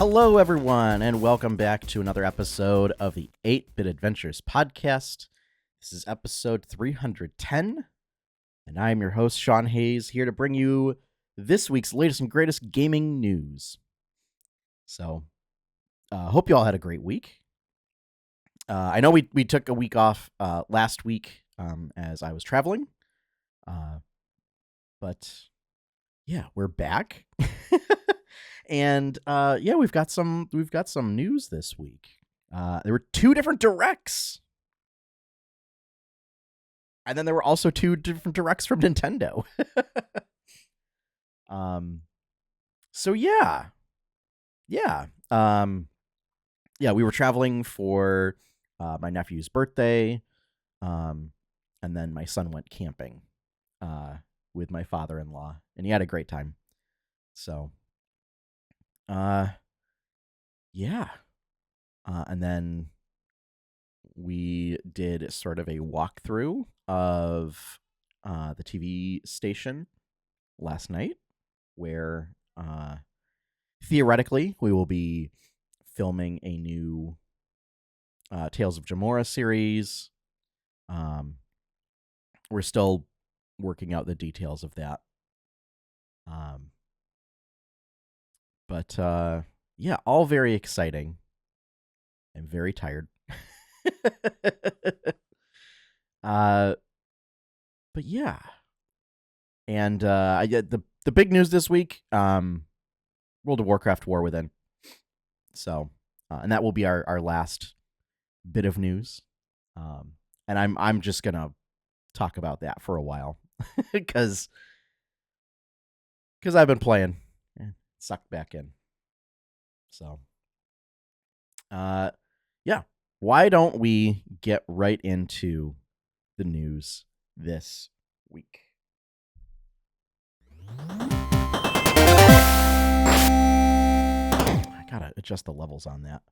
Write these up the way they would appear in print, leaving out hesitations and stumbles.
Hello, everyone, and welcome back to another episode of the 8-Bit Adventures podcast. This is episode 310, and I'm your host, Sean Hayes, here to bring you this week's latest and greatest gaming news. So, hope you all had a great week. I know we took a week off last week as I was traveling, but yeah, we're back. And we've got some news this week. There were 2 different directs, and then there were also 2 different directs from Nintendo. We were traveling for my nephew's birthday, and then my son went camping with my father-in-law, and he had a great time. So. And then we did sort of a walkthrough of the TV station last night, where theoretically we will be filming a new Tales of Jamora series. We're still working out the details of that. But all very exciting. I'm very tired. But yeah. And I get the big news this week, World of Warcraft War Within. So, and that will be our last bit of news. And I'm just going to talk about that for a while because I've been playing. Sucked back in. So, why don't we get right into the news this week? I gotta adjust the levels on that.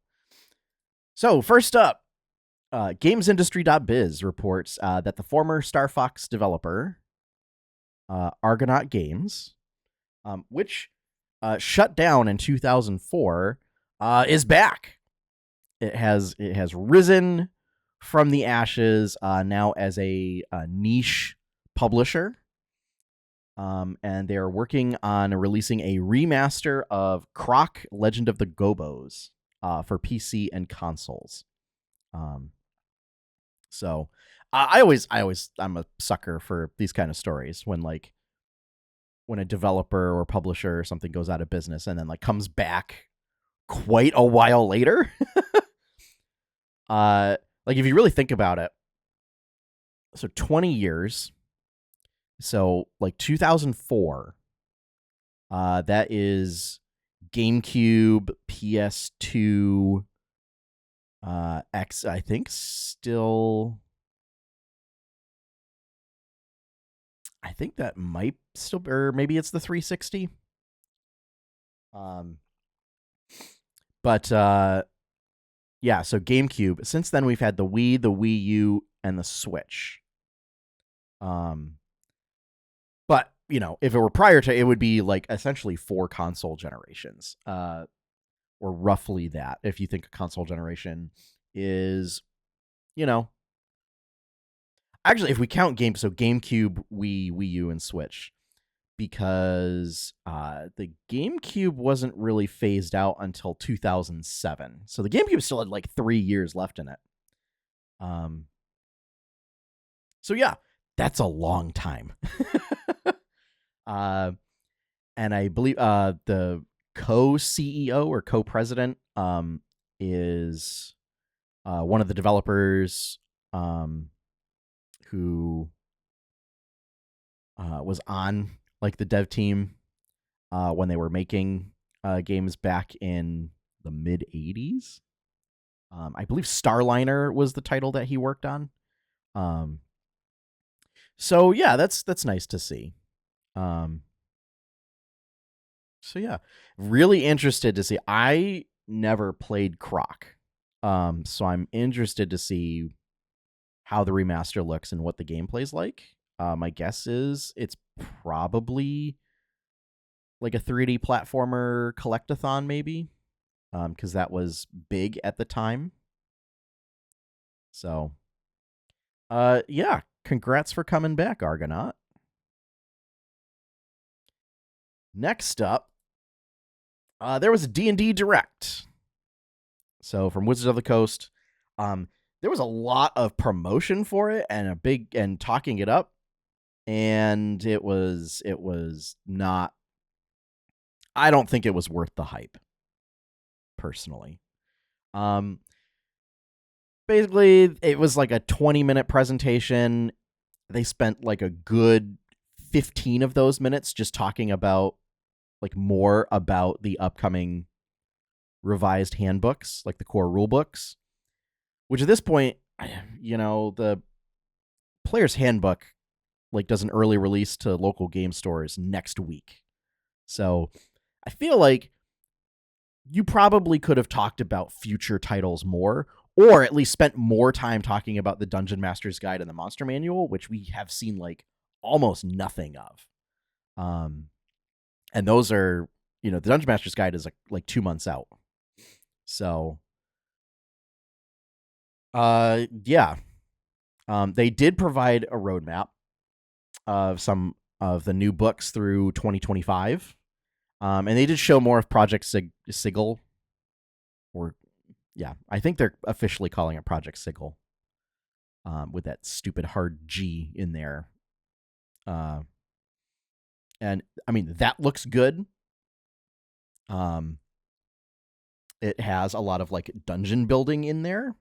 So, first up, GamesIndustry.biz reports that the former Star Fox developer, Argonaut Games, which shut down in 2004, is back. It has risen from the ashes now as a niche publisher, and they are working on releasing a remaster of Croc: Legend of the Gobbos for PC and consoles. So I'm a sucker for these kind of stories when a developer or publisher or something goes out of business and then comes back quite a while later. If you really think about it, so 20 years, so 2004, that is GameCube, PS2, X, I think still, I think that might still, or maybe it's the 360. So GameCube. Since then, we've had the Wii, the Wii U, and the Switch. But if it were prior to, it would be essentially 4 console generations, or roughly that. If you think a console generation is, actually, if we count games, so GameCube, Wii, Wii U, and Switch, because the GameCube wasn't really phased out until 2007. So the GameCube still had 3 years left in it. That's a long time. And I believe the co-CEO or co-president is one of the developers who was on the dev team when they were making games back in the mid 80s. I believe Starliner was the title that he worked on. That's nice to see. Really interested to see. I never played Croc, so I'm interested to see how the remaster looks and what the gameplay's like. My guess is it's probably like a 3D platformer collectathon, maybe. because that was big at the time. So, yeah, congrats for coming back, Argonaut. Next up, there was a D&D Direct. So from Wizards of the Coast, there was a lot of promotion for it and talking it up, and it was not. I don't think it was worth the hype, personally. Basically, it was like a 20-minute presentation. They spent like a good 15 of those minutes just talking about like more about the upcoming revised handbooks, like the core rule books, which at this point, the player's handbook like does an early release to local game stores next week. So I feel like you probably could have talked about future titles more, or at least spent more time talking about the Dungeon Master's Guide and the Monster Manual, which we have seen like almost nothing of. And those are, the Dungeon Master's Guide is like 2 months out. So, yeah. They did provide a roadmap of some of the new books through 2025. And they did show more of Project Sigil. I think they're officially calling it Project Sigil. With that stupid hard G in there. And I mean, that looks good. It has a lot of like dungeon building in there.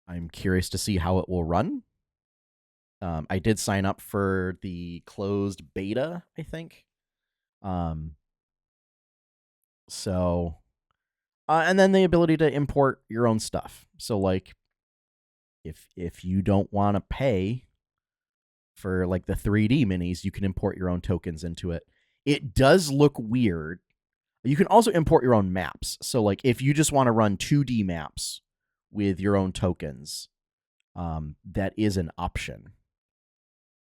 I'm curious to see how it will run. I did sign up for the closed beta, I think. So, and then the ability to import your own stuff. So like, if you don't want to pay for like the 3D minis, you can import your own tokens into it. It does look weird. You can also import your own maps. So like if you just want to run 2D maps with your own tokens, that is an option.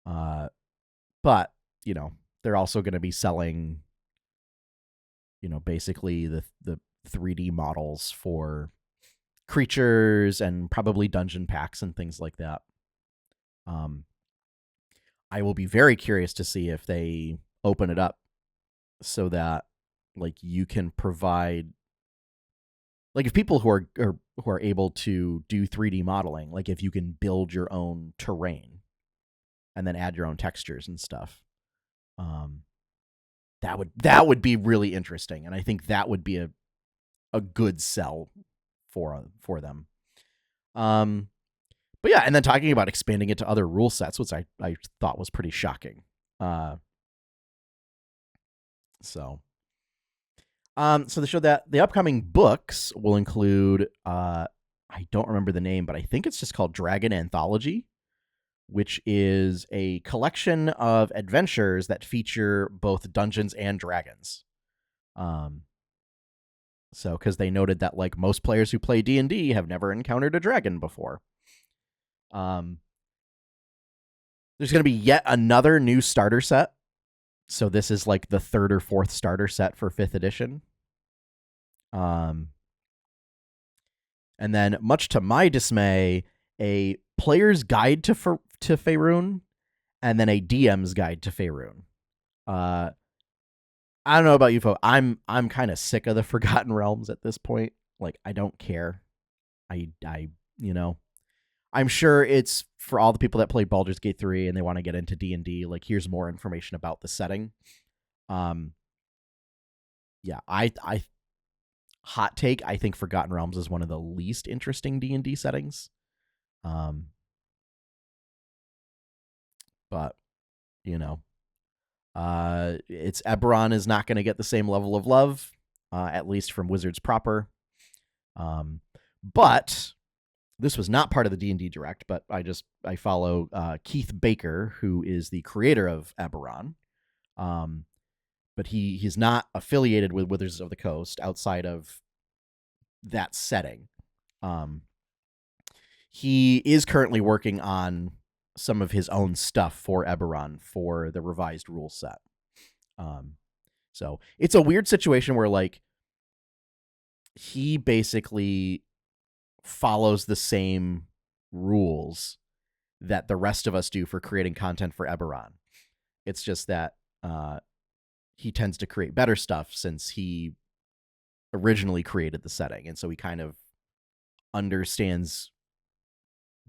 But, they're also going to be selling, basically the 3D models for creatures and probably dungeon packs and things like that. I will be very curious to see if they open it up so that like you can provide, like if people who are able to do 3D modeling, like if you can build your own terrain and then add your own textures and stuff, that would be really interesting, and I think that would be a good sell for them. But yeah, and then talking about expanding it to other rule sets, which I thought was pretty shocking. So they showed that the upcoming books will include, I don't remember the name, but I think it's just called Dragon Anthology, which is a collection of adventures that feature both dungeons and dragons. So, because they noted that like most players who play D&D have never encountered a dragon before. There's going to be yet another new starter set. So this is like the 3rd or 4th starter set for 5th edition. And then, much to my dismay, a player's guide to Faerun, and then a DM's guide to Faerun. I don't know about you folks. I'm kind of sick of the Forgotten Realms at this point. Like, I don't care. I'm sure it's for all the people that played Baldur's Gate 3 and they want to get into D&D. Like, here's more information about the setting. Yeah, I hot take, I think Forgotten Realms is one of the least interesting D&D settings. But it's Eberron is not going to get the same level of love, at least from Wizards proper. But this was not part of the D&D Direct, but I follow Keith Baker, who is the creator of Eberron. But he's not affiliated with Wizards of the Coast outside of that setting. He is currently working on some of his own stuff for Eberron for the revised rule set. So it's a weird situation where like he basically follows the same rules that the rest of us do for creating content for Eberron. It's just that he tends to create better stuff since he originally created the setting, and so he kind of understands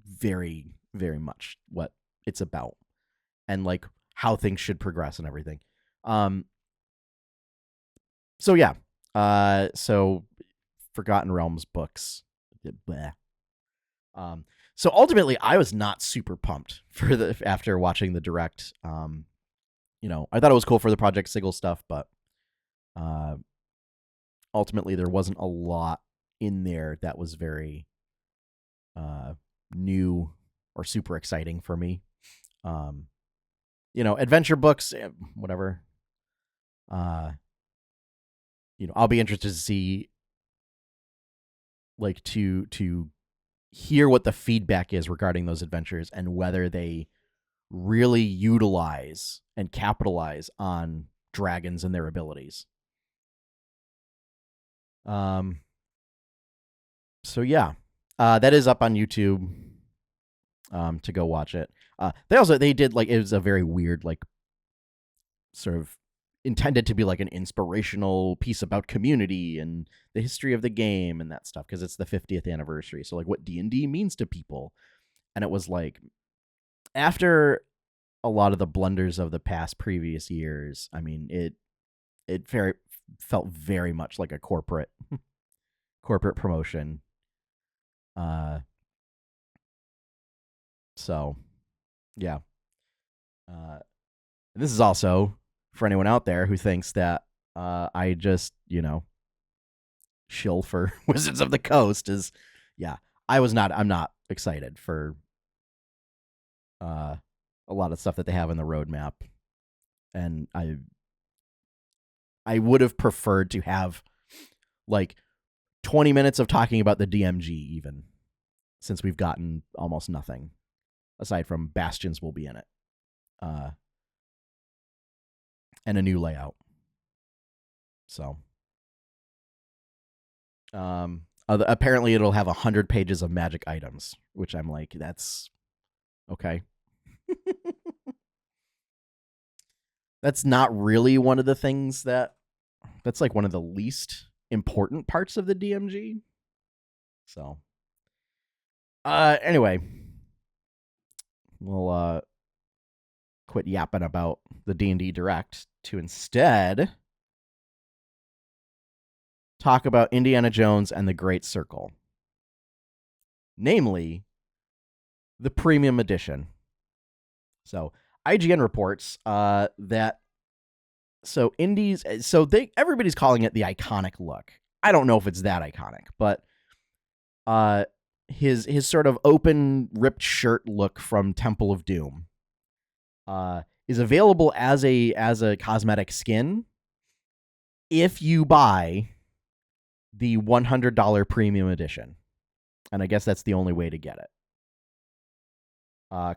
very, very much what it's about and like how things should progress and everything. So yeah. So Forgotten Realms books. Bleh. So ultimately, I was not super pumped for after watching the direct. I thought it was cool for the Project Sigil stuff, but ultimately there wasn't a lot in there that was very new or super exciting for me. Adventure books, whatever. I'll be interested to see, like, to hear what the feedback is regarding those adventures and whether they really utilize and capitalize on dragons and their abilities. So yeah, that is up on YouTube to go watch it. They did, like, it was a very weird, like, sort of intended to be like an inspirational piece about community and the history of the game and that stuff, because it's the 50th anniversary. So like what D&D means to people. And it was like, after a lot of the blunders of the previous years, I mean, it felt very much like a corporate promotion. So yeah. This is also for anyone out there who thinks that I just, shill for Wizards of the Coast. I'm not excited for a lot of stuff that they have in the roadmap. And I would have preferred to have like 20 minutes of talking about the DMG even, since we've gotten almost nothing aside from Bastions will be in it. And a new layout. So, apparently it'll have 100 pages of magic items, which I'm like, that's okay. That's not really one of the things that's like one of the least important parts of the DMG. So, anyway, we'll quit yapping about the D&D Direct to instead talk about Indiana Jones and the Great Circle. Namely, the premium edition. So, IGN reports that everybody's calling it the iconic look. I don't know if it's that iconic, but his sort of open ripped shirt look from Temple of Doom is available as a cosmetic skin if you buy the $100 premium edition. And I guess that's the only way to get it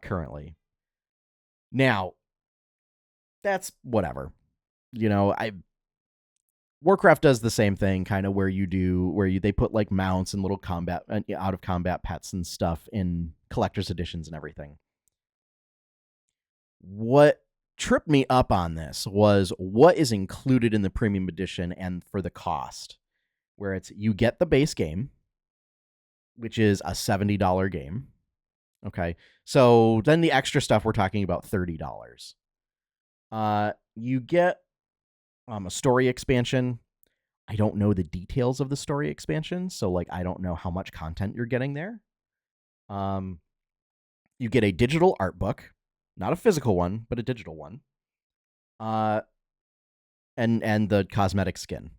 currently. Now, that's whatever. Warcraft does the same thing, kind of, where they put like mounts and little out of combat pets and stuff in collector's editions and everything. What tripped me up on this was what is included in the premium edition and for the cost, where you get the base game, which is a $70 game. Okay. So then the extra stuff, we're talking about $30. You get a story expansion. I don't know the details of the story expansion, so like I don't know how much content you're getting there. You get a digital art book, not a physical one, but a digital one. And the cosmetic skin.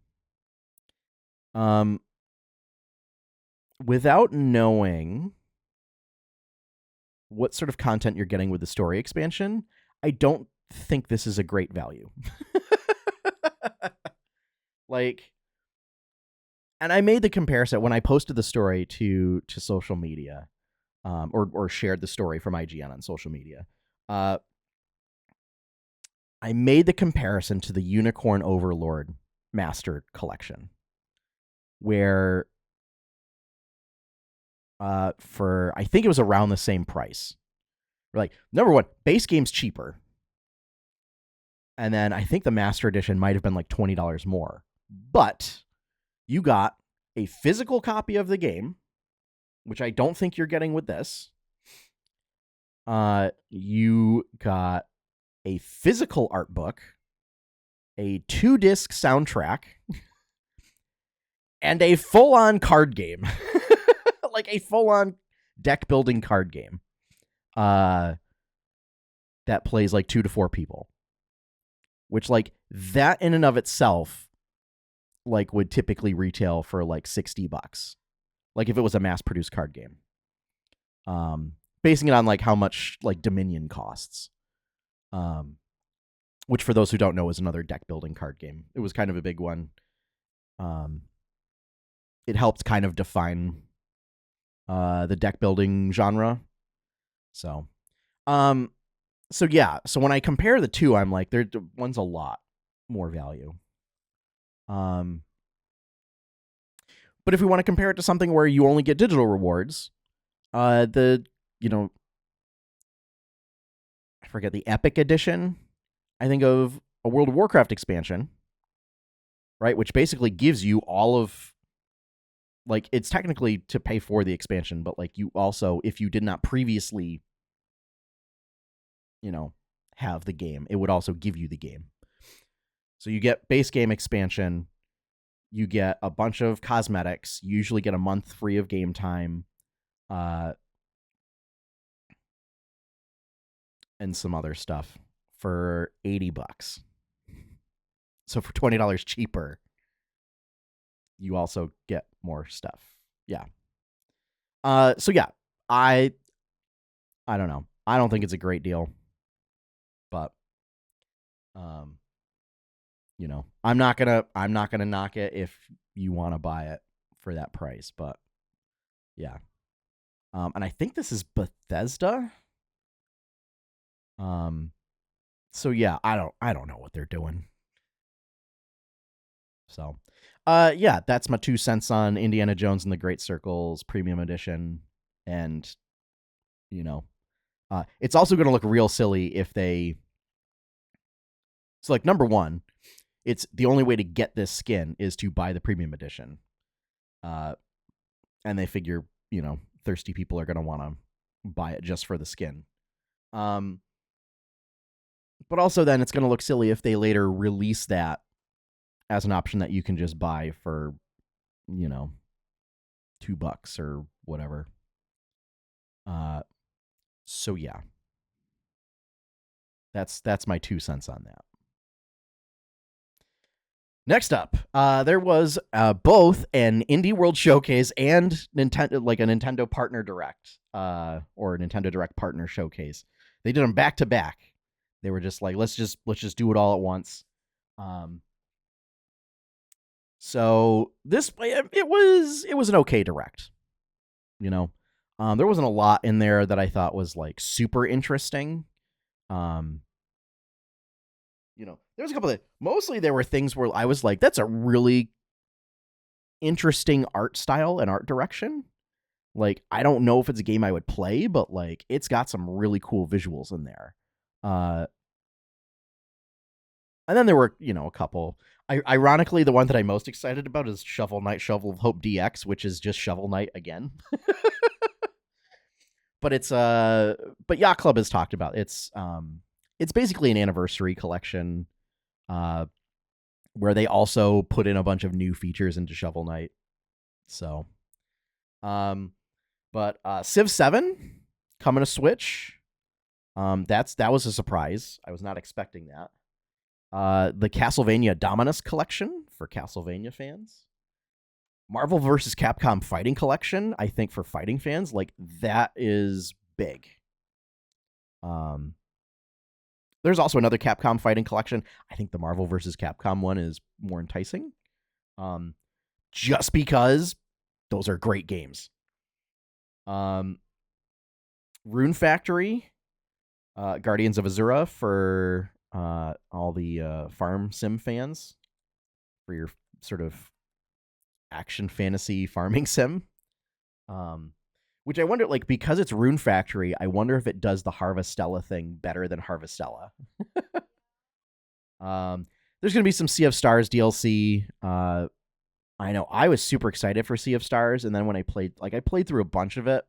Without knowing what sort of content you're getting with the story expansion, I don't think this is a great value. Like, and I made the comparison when I posted the story to social media, or shared the story from IGN on social media. I made the comparison to the Unicorn Overlord Master Collection. where for I think it was around the same price. Like, number one, base game's cheaper. And then I think the Master Edition might have been like $20 more. But you got a physical copy of the game, which I don't think you're getting with this. You got a physical art book, a 2-disc soundtrack, and a full-on card game. Like a full-on deck-building card game. That plays like 2 to 4 people. Which, like, that in and of itself, like, would typically retail for like $60. Like, if it was a mass-produced card game. Basing it on like how much like Dominion costs. Which for those who don't know is another deck building card game. It was kind of a big one. It helped kind of define the deck building genre. So yeah. So when I compare the two, I'm like, one's a lot more value. But if we want to compare it to something where you only get digital rewards, I forget the Epic Edition, I think, of a World of Warcraft expansion, right? Which basically gives you all of, like, it's technically to pay for the expansion, but like you also, if you did not previously, have the game, it would also give you the game. So you get base game expansion, you get a bunch of cosmetics, you usually get a month free of game time, and some other stuff for $80. So for $20 cheaper, you also get more stuff. Yeah. So yeah, I don't know. I don't think it's a great deal, but I'm not gonna knock it if you want to buy it for that price, but yeah. And I think this is Bethesda. So yeah, I don't know what they're doing. So, yeah, that's my 2 cents on Indiana Jones and the Great Circles Premium Edition, and it's also going to look real silly if they. So, like, number one, it's the only way to get this skin is to buy the Premium Edition, and they figure thirsty people are going to want to buy it just for the skin. But also then it's going to look silly if they later release that as an option that you can just buy for, $2 or whatever. So yeah. That's my 2 cents on that. Next up, there was both an Indie World Showcase and Nintendo, like a Nintendo Partner Direct, or a Nintendo Direct Partner Showcase. They did them back to back. They were just like, let's just do it all at once. So this, it was an okay Direct. There wasn't a lot in there that I thought was like super interesting. There's a couple of, mostly there were things where I was like, that's a really interesting art style and art direction. Like, I don't know if it's a game I would play, but like, it's got some really cool visuals in there. And then there were, a couple. Ironically, the one that I'm most excited about is Shovel Knight Shovel of Hope DX, which is just Shovel Knight again. But but Yacht Club has talked about it's basically an anniversary collection, where they also put in a bunch of new features into Shovel Knight. So, but Civ 7 coming to Switch. That was a surprise. I was not expecting that. The Castlevania Dominus collection for Castlevania fans. Marvel vs. Capcom Fighting Collection, I think for fighting fans, like, that is big. There's also another Capcom Fighting Collection. I think the Marvel vs. Capcom one is more enticing. Just because those are great games. Rune Factory, Guardians of Azura for all the farm sim fans, for your sort of action fantasy farming sim. Which I wonder, like, because it's Rune Factory, I wonder if it does the Harvestella thing better than Harvestella. There's gonna be some Sea of Stars DLC. I know I was super excited for Sea of Stars, and then when I played through a bunch of it,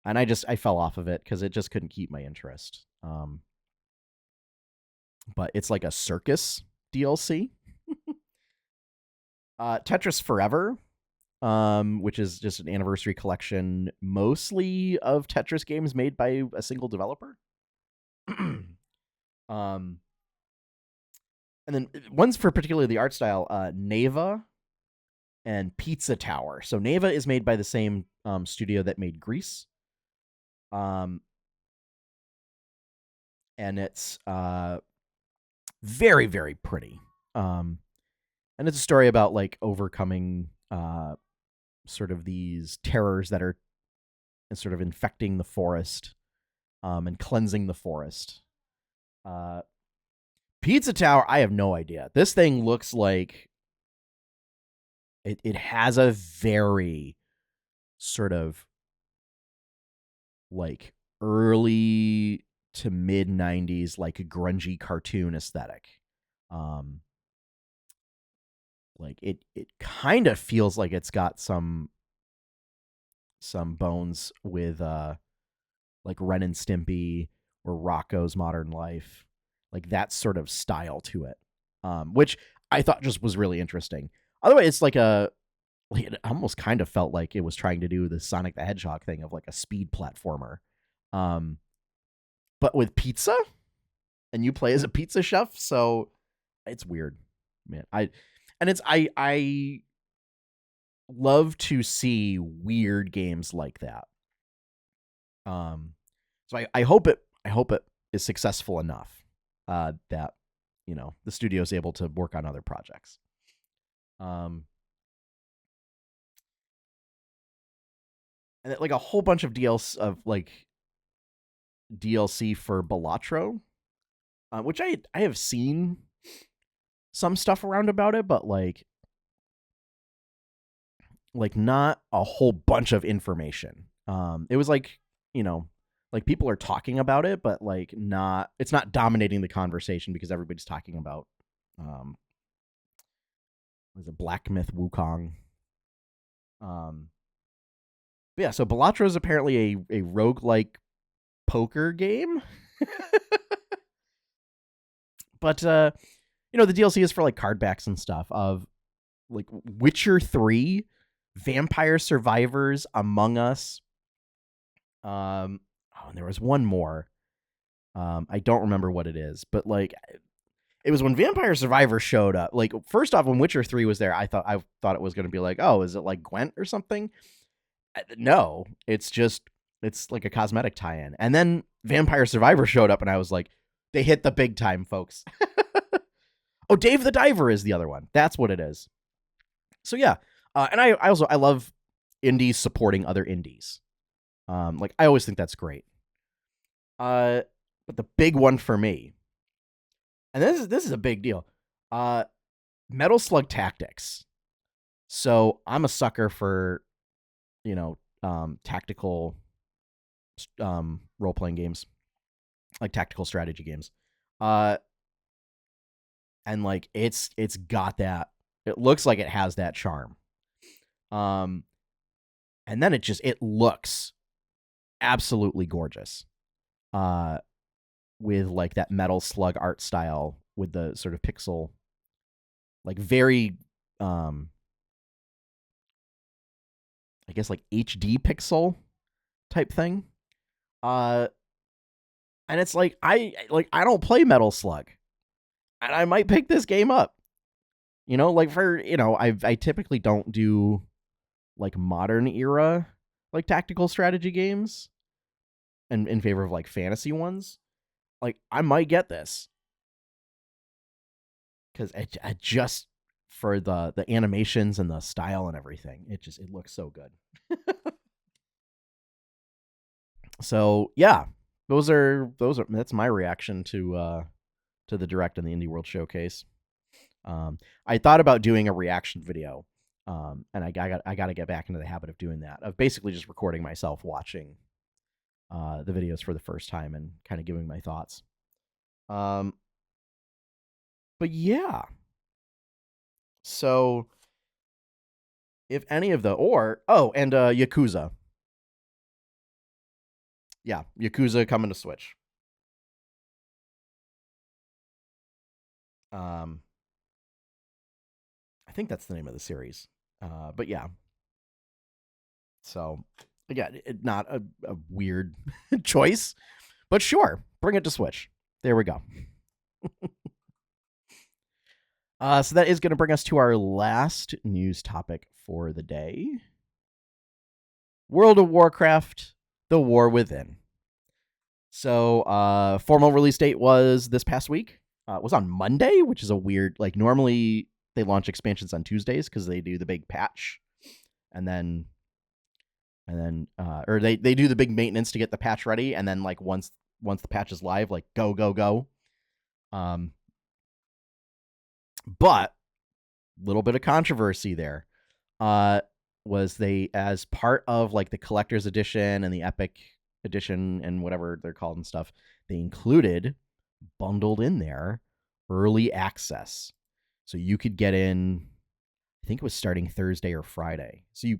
and I fell off of it because it just couldn't keep my interest. But it's like a circus DLC. Tetris Forever, which is just an anniversary collection, mostly of Tetris games made by a single developer. And then ones for particularly the art style, Neva and Pizza Tower. So Neva is made by the same studio that made Grease. And it's very, very pretty. And it's a story about like overcoming sort of these terrors that are sort of infecting the forest and cleansing the forest. Pizza Tower, I have no idea. This thing looks like it has a very sort of like early to mid 90s like grungy cartoon aesthetic. Like it kind of feels like it's got some bones with like Ren and Stimpy or Rocco's Modern Life, like that sort of style to it, which I thought just was really interesting. Otherwise, it's like it almost kind of felt like it was trying to do the Sonic the Hedgehog thing of like a speed platformer, but with pizza, and you play as a pizza chef, so it's weird, man. I love to see weird games like that. So I hope it is successful enough that, you know, the studio is able to work on other projects. And like a whole bunch of DLC for Balatro, which I have seen some stuff around about it, but like not a whole bunch of information. It was like, you know, like people are talking about it, but like it's not dominating the conversation because everybody's talking about was it Black Myth Wukong. But yeah, so Balatro is apparently a roguelike poker game. But you know, the DLC is for like card backs and stuff of like Witcher 3, Vampire Survivors, Among Us. And there was one more. I don't remember what it is, but like it was when Vampire Survivors showed up. Like first off, when Witcher 3 was there, I thought it was going to be like, oh, is it like Gwent or something? No, it's like a cosmetic tie-in. And then Vampire Survivors showed up, and I was like, they hit the big time, folks. Oh, Dave the Diver is the other one. That's what it is. So yeah, and I love indies supporting other indies. Like I always think that's great. But the big one for me, and this is a big deal. Metal Slug Tactics. So I'm a sucker for, you know, tactical role playing games, like tactical strategy games. And like it's got that. It looks like it has that charm. And then it looks absolutely gorgeous. With like that Metal Slug art style with the sort of pixel, like very I guess like HD pixel type thing. And it's like I don't play Metal Slug, and I might pick this game up. You know, like for, you know, I typically don't do like modern era like tactical strategy games, and in favor of like fantasy ones. Like I might get this because I just for the animations and the style and everything, it looks so good. So yeah, that's my reaction to the Direct and the Indie World Showcase. I thought about doing a reaction video And I got to get back into the habit of doing that, of basically just recording myself watching the videos for the first time and kind of giving my thoughts. But yeah. So if any of the and Yakuza. Yeah, Yakuza coming to Switch. I think that's the name of the series. But yeah. So again, not a weird choice, but sure, bring it to Switch. There we go. So that is going to bring us to our last news topic for the day. World of Warcraft, The War Within. So formal release date was this past week. It was on Monday, which is a weird, like normally they launch expansions on Tuesdays because they do the big patch. And then or they do the big maintenance to get the patch ready. And then like once the patch is live, like go. But little bit of controversy there. Was they, as part of like the collector's edition and the epic edition and whatever they're called and stuff, they included, bundled in there, early access. So you could get in, I think it was starting Thursday or Friday. So it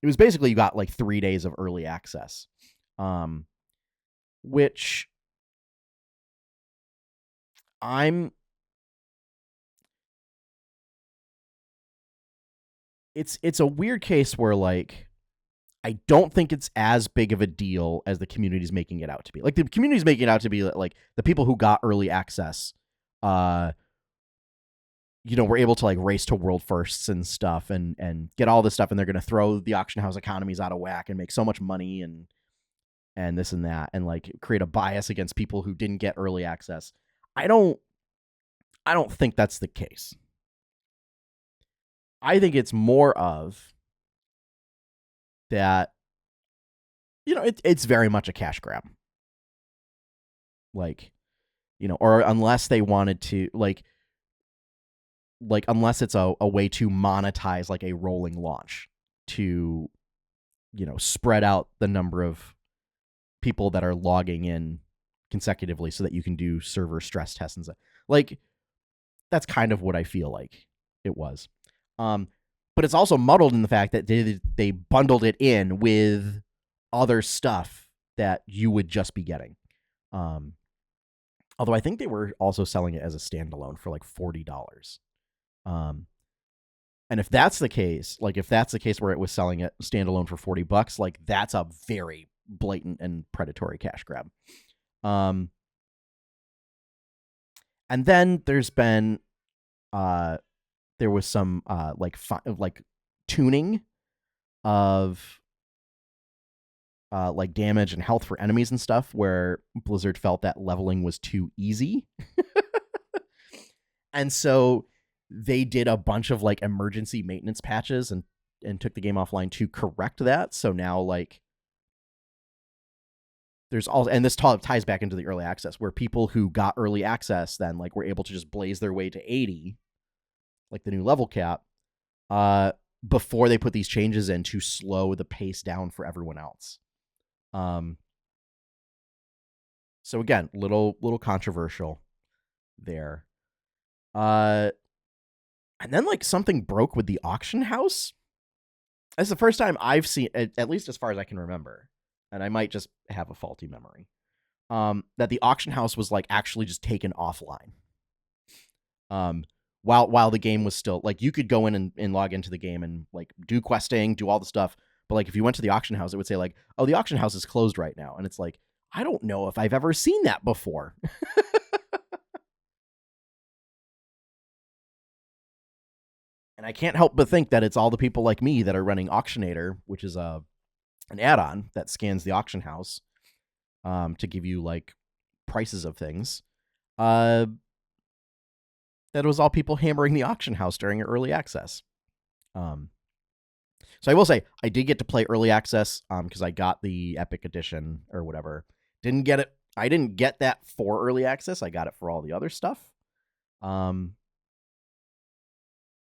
was basically, you got like 3 days of early access. Which it's a weird case where like I don't think it's as big of a deal as the community's making it out to be. Like the community's making it out to be like the people who got early access, were able to like race to world firsts and stuff and get all this stuff, and they're gonna throw the auction house economies out of whack and make so much money and this and that, and like create a bias against people who didn't get early access. I don't think that's the case. I think it's more of that, it's very much a cash grab. Like, or unless they wanted to, like unless it's a way to monetize like a rolling launch to, spread out the number of people that are logging in consecutively so that you can do server stress tests and stuff. Like, that's kind of what I feel like it was. But it's also muddled in the fact that they bundled it in with other stuff that you would just be getting. Although I think they were also selling it as a standalone for like $40. And if that's the case, where it was selling it standalone for $40, like that's a very blatant and predatory cash grab. And then there's been there was some like tuning of like damage and health for enemies and stuff, where Blizzard felt that leveling was too easy. And so they did a bunch of like emergency maintenance patches and took the game offline to correct that. So now like there's also, and this ties back into the early access, where people who got early access then like were able to just blaze their way to 80, like the new level cap, before they put these changes in to slow the pace down for everyone else. So again, little controversial there. And then like something broke with the auction house. That's the first time I've seen, at least as far as I can remember, and I might just have a faulty memory, that the auction house was like actually just taken offline. While the game was still, like, you could go in and log into the game and like do questing, do all the stuff, but like if you went to the auction house, it would say like, oh, the auction house is closed right now, and it's like, I don't know if I've ever seen that before. And I can't help but think that it's all the people like me that are running Auctionator, which is an add-on that scans the auction house to give you like prices of things. That it was all people hammering the auction house during early access. So I will say I did get to play early access because I got the Epic Edition or whatever. Didn't get it. I didn't get that for early access. I got it for all the other stuff.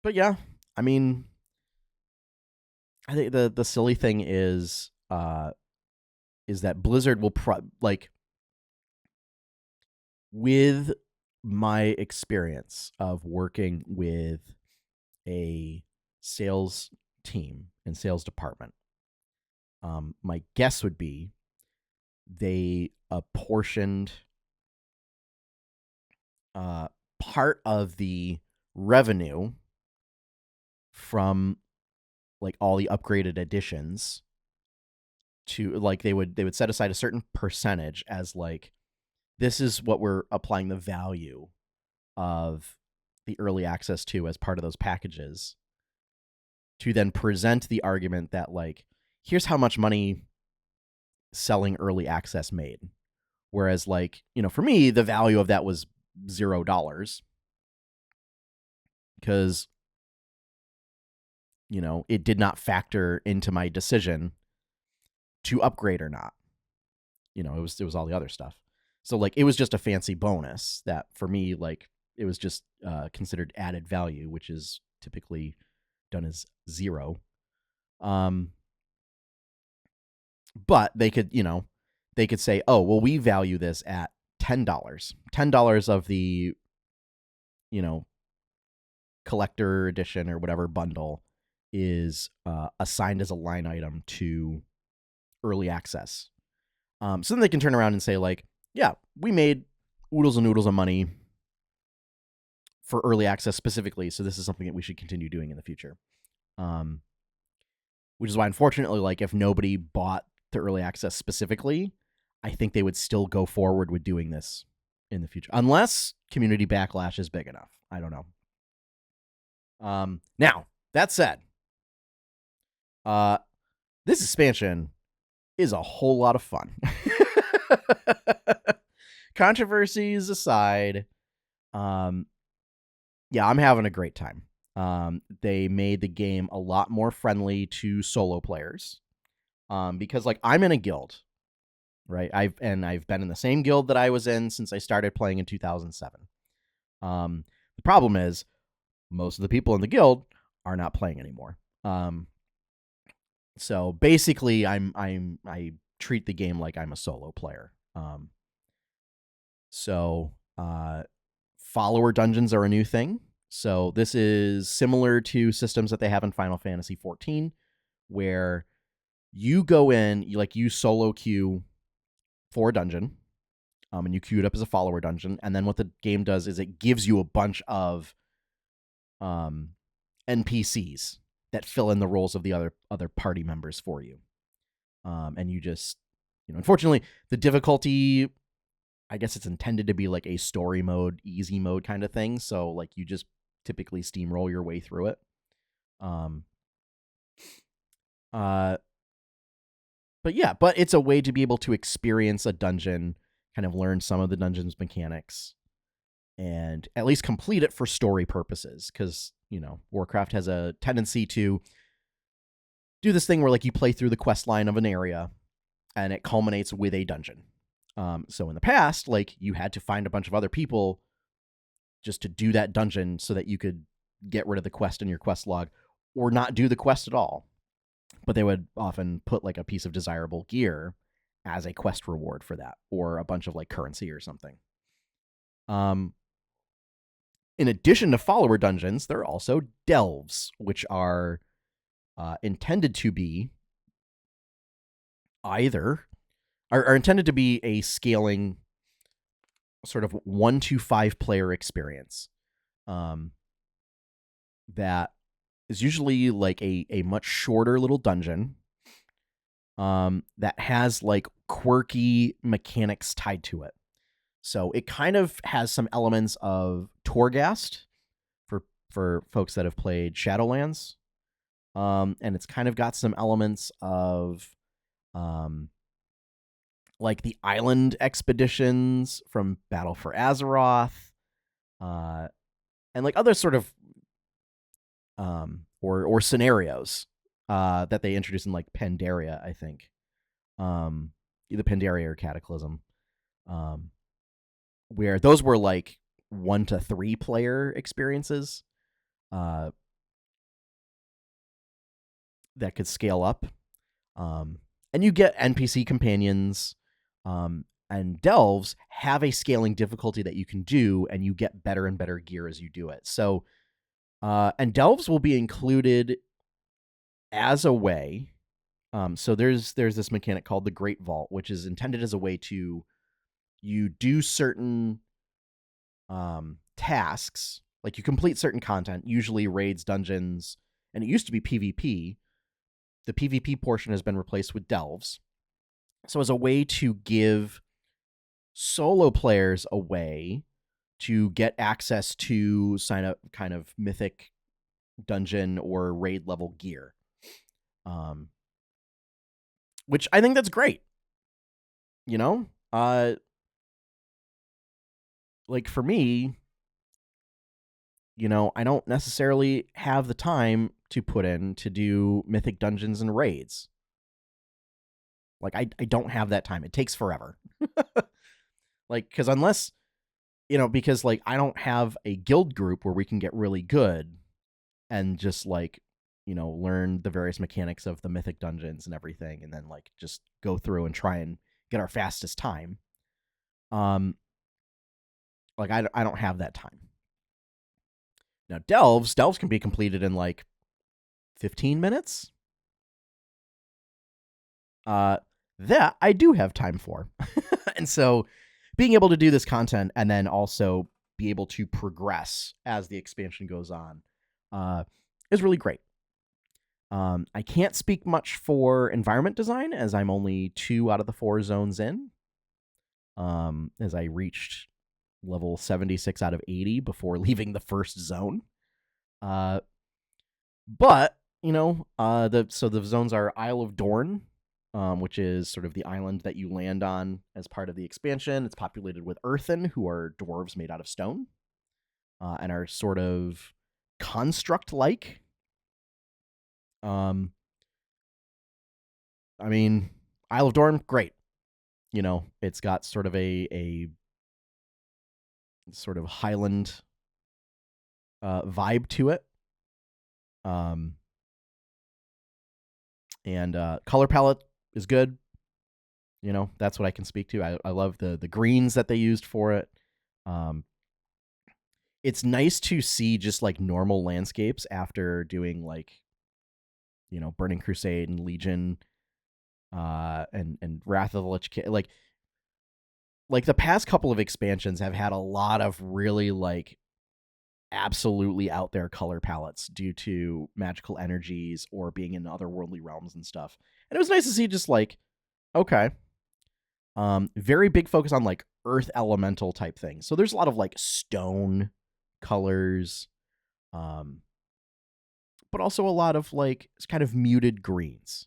But yeah, I mean, I think the silly thing is that Blizzard will with my experience of working with a sales team and sales department, my guess would be they apportioned part of the revenue from like all the upgraded editions to like they would set aside a certain percentage as like, this is what we're applying the value of the early access to as part of those packages, to then present the argument that like, here's how much money selling early access made. Whereas like, for me, the value of that was $0 because, it did not factor into my decision to upgrade or not. It was all the other stuff. So like, it was just a fancy bonus that for me, like, it was just considered added value, which is typically done as 0. But they could say, oh, well, we value this at $10. $10 of the, collector edition or whatever bundle is assigned as a line item to early access. So then they can turn around and say like, yeah, we made oodles and noodles of money for early access specifically, so this is something that we should continue doing in the future. Which is why, unfortunately, like, if nobody bought the early access specifically, I think they would still go forward with doing this in the future, unless community backlash is big enough. I don't know. Now, that said, this expansion is a whole lot of fun. Controversies aside, yeah, I'm having a great time. They made the game a lot more friendly to solo players, because like, I'm in a guild, right? I've been in the same guild that I was in since I started playing in 2007. The problem is most of the people in the guild are not playing anymore. So basically, I treat the game like I'm a solo player. So follower dungeons are a new thing. So this is similar to systems that they have in Final Fantasy XIV, where you go in, you solo queue for a dungeon, and you queue it up as a follower dungeon, and then what the game does is it gives you a bunch of NPCs that fill in the roles of the other party members for you. And you just, unfortunately, the difficulty, I guess it's intended to be like a story mode, easy mode kind of thing. So like, you just typically steamroll your way through it. But it's a way to be able to experience a dungeon, kind of learn some of the dungeon's mechanics, and at least complete it for story purposes. Because, Warcraft has a tendency to do this thing where like, you play through the quest line of an area and it culminates with a dungeon. So in the past, like, you had to find a bunch of other people just to do that dungeon so that you could get rid of the quest in your quest log, or not do the quest at all. But they would often put like a piece of desirable gear as a quest reward for that, or a bunch of like currency or something. In addition to follower dungeons, there are also delves, which are intended to be are intended to be a scaling sort of 1 to 5 player experience. That is usually like a much shorter little dungeon that has like quirky mechanics tied to it. So it kind of has some elements of Torghast for folks that have played Shadowlands. And it's kind of got some elements of like the island expeditions from Battle for Azeroth, and like other sort of or scenarios that they introduced in like Pandaria, I think. Either Pandaria or Cataclysm. Where those were like 1 to 3 player experiences. that could scale up. And you get NPC companions, and delves have a scaling difficulty that you can do, and you get better and better gear as you do it. So, and delves will be included as a way. So there's this mechanic called the Great Vault, which is intended as a way to you do certain tasks, like you complete certain content, usually raids, dungeons, and it used to be PvP. The PvP portion has been replaced with delves. So as a way to give solo players a way to get access to sign up kind of mythic dungeon or raid level gear. Which I think that's great. You know? Like for me, you know, I don't necessarily have the time to put in to do mythic dungeons and raids. Like I don't have that time. It takes forever. Like, because unless, you know, because like I don't have a guild group where we can get really good and just like, you know, learn the various mechanics of the mythic dungeons and everything, and then like just go through and try and get our fastest time. Like I don't have that time. Now delves can be completed in like 15 minutes. That I do have time for. And so being able to do this content and then also be able to progress as the expansion goes on is really great. I can't speak much for environment design as I'm only 2 out of the 4 zones in. As I reached level 76 out of 80 before leaving the first zone. But, you know, the zones are Isle of Dorn, which is sort of the island that you land on as part of the expansion. It's populated with earthen, who are dwarves made out of stone, and are sort of construct-like. I mean, Isle of Dorn, great. You know, it's got sort of a sort of Highland vibe to it. And color palette is good. You know, that's what I can speak to. I love the greens that they used for it. It's nice to see just like normal landscapes after doing like, you know, Burning Crusade and Legion, and Wrath of the Lich King. Like the past couple of expansions have had a lot of really like absolutely out there color palettes due to magical energies or being in otherworldly realms and stuff. And it was nice to see just like, okay, very big focus on like earth elemental type things. So there's a lot of like stone colors, but also a lot of like kind of muted greens.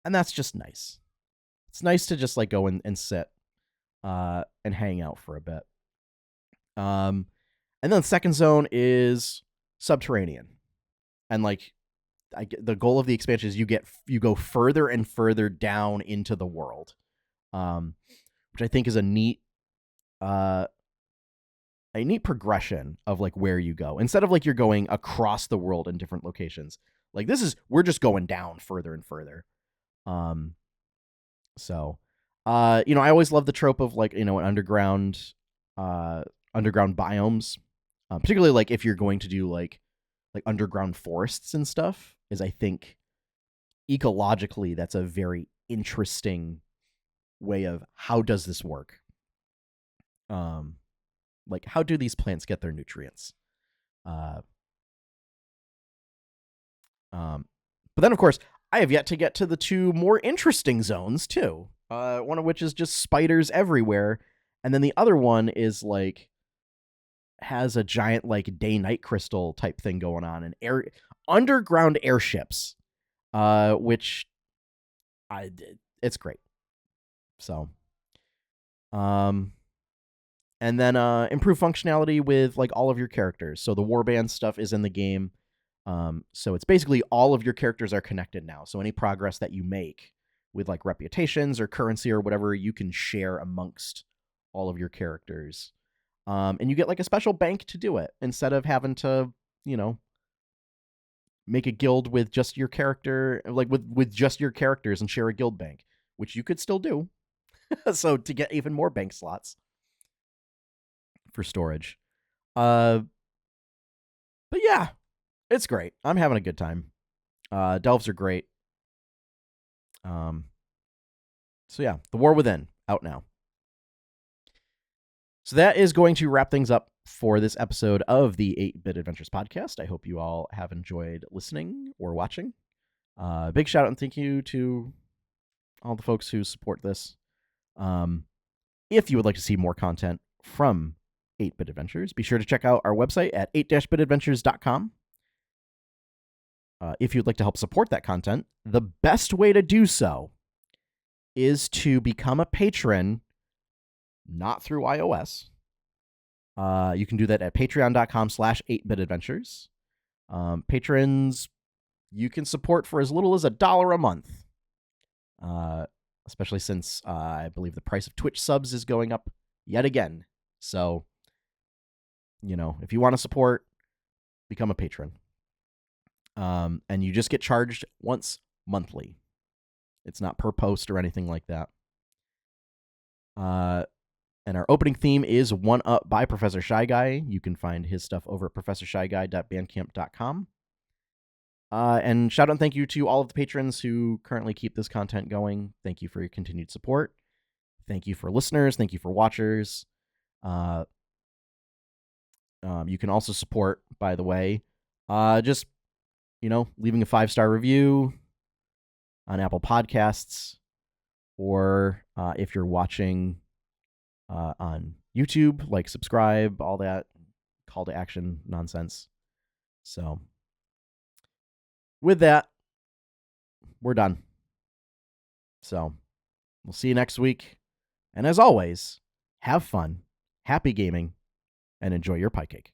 And that's just nice. It's nice to just like go and sit and hang out for a bit. And then the second zone is subterranean. And like the goal of the expansion is you go further and further down into the world. Which I think is a neat progression of like where you go. Instead of like you're going across the world in different locations. Like we're just going down further and further. So you know, I always love the trope of like, you know, underground biomes. Particularly like if you're going to do like underground forests and stuff, is I think ecologically that's a very interesting way of how does this work. Like how do these plants get their nutrients? But then of course I have yet to get to the 2 more interesting zones too. One of which is just spiders everywhere, and then the other one is like has a giant like day-night crystal type thing going on, and underground airships, which it's great. So, and then improve functionality with like all of your characters. So the warband stuff is in the game. So it's basically all of your characters are connected now. So any progress that you make with like reputations or currency or whatever, you can share amongst all of your characters. And you get like a special bank to do it instead of having to, you know, make a guild with just your character, like with just your characters, and share a guild bank, which you could still do. So to get even more bank slots for storage. But yeah, it's great. I'm having a good time. Delves are great. So yeah, The War Within, out now. So that is going to wrap things up for this episode of the 8-Bit Adventures podcast. I hope you all have enjoyed listening or watching. Big shout out and thank you to all the folks who support this. If you would like to see more content from 8-Bit Adventures, be sure to check out our website at 8-bitadventures.com. If you'd like to help support that content, the best way to do so is to become a patron, not through iOS. You can do that at patreon.com/8bitadventures. Patrons, you can support for as little as $1 a month. Especially since I believe the price of Twitch subs is going up yet again. So, if you want to support, become a patron. And you just get charged once monthly. It's not per post or anything like that. And our opening theme is One Up by Professor Shy Guy. You can find his stuff over at professorshyguy.bandcamp.com. And shout out and thank you to all of the patrons who currently keep this content going. Thank you for your continued support. Thank you for listeners. Thank you for watchers. You can also support, by the way, just, leaving a 5-star review on Apple Podcasts, or if you're watching on YouTube, like, subscribe, all that call to action nonsense. So with that, we're done. So we'll see you next week. And as always, have fun, happy gaming, and enjoy your pie cake.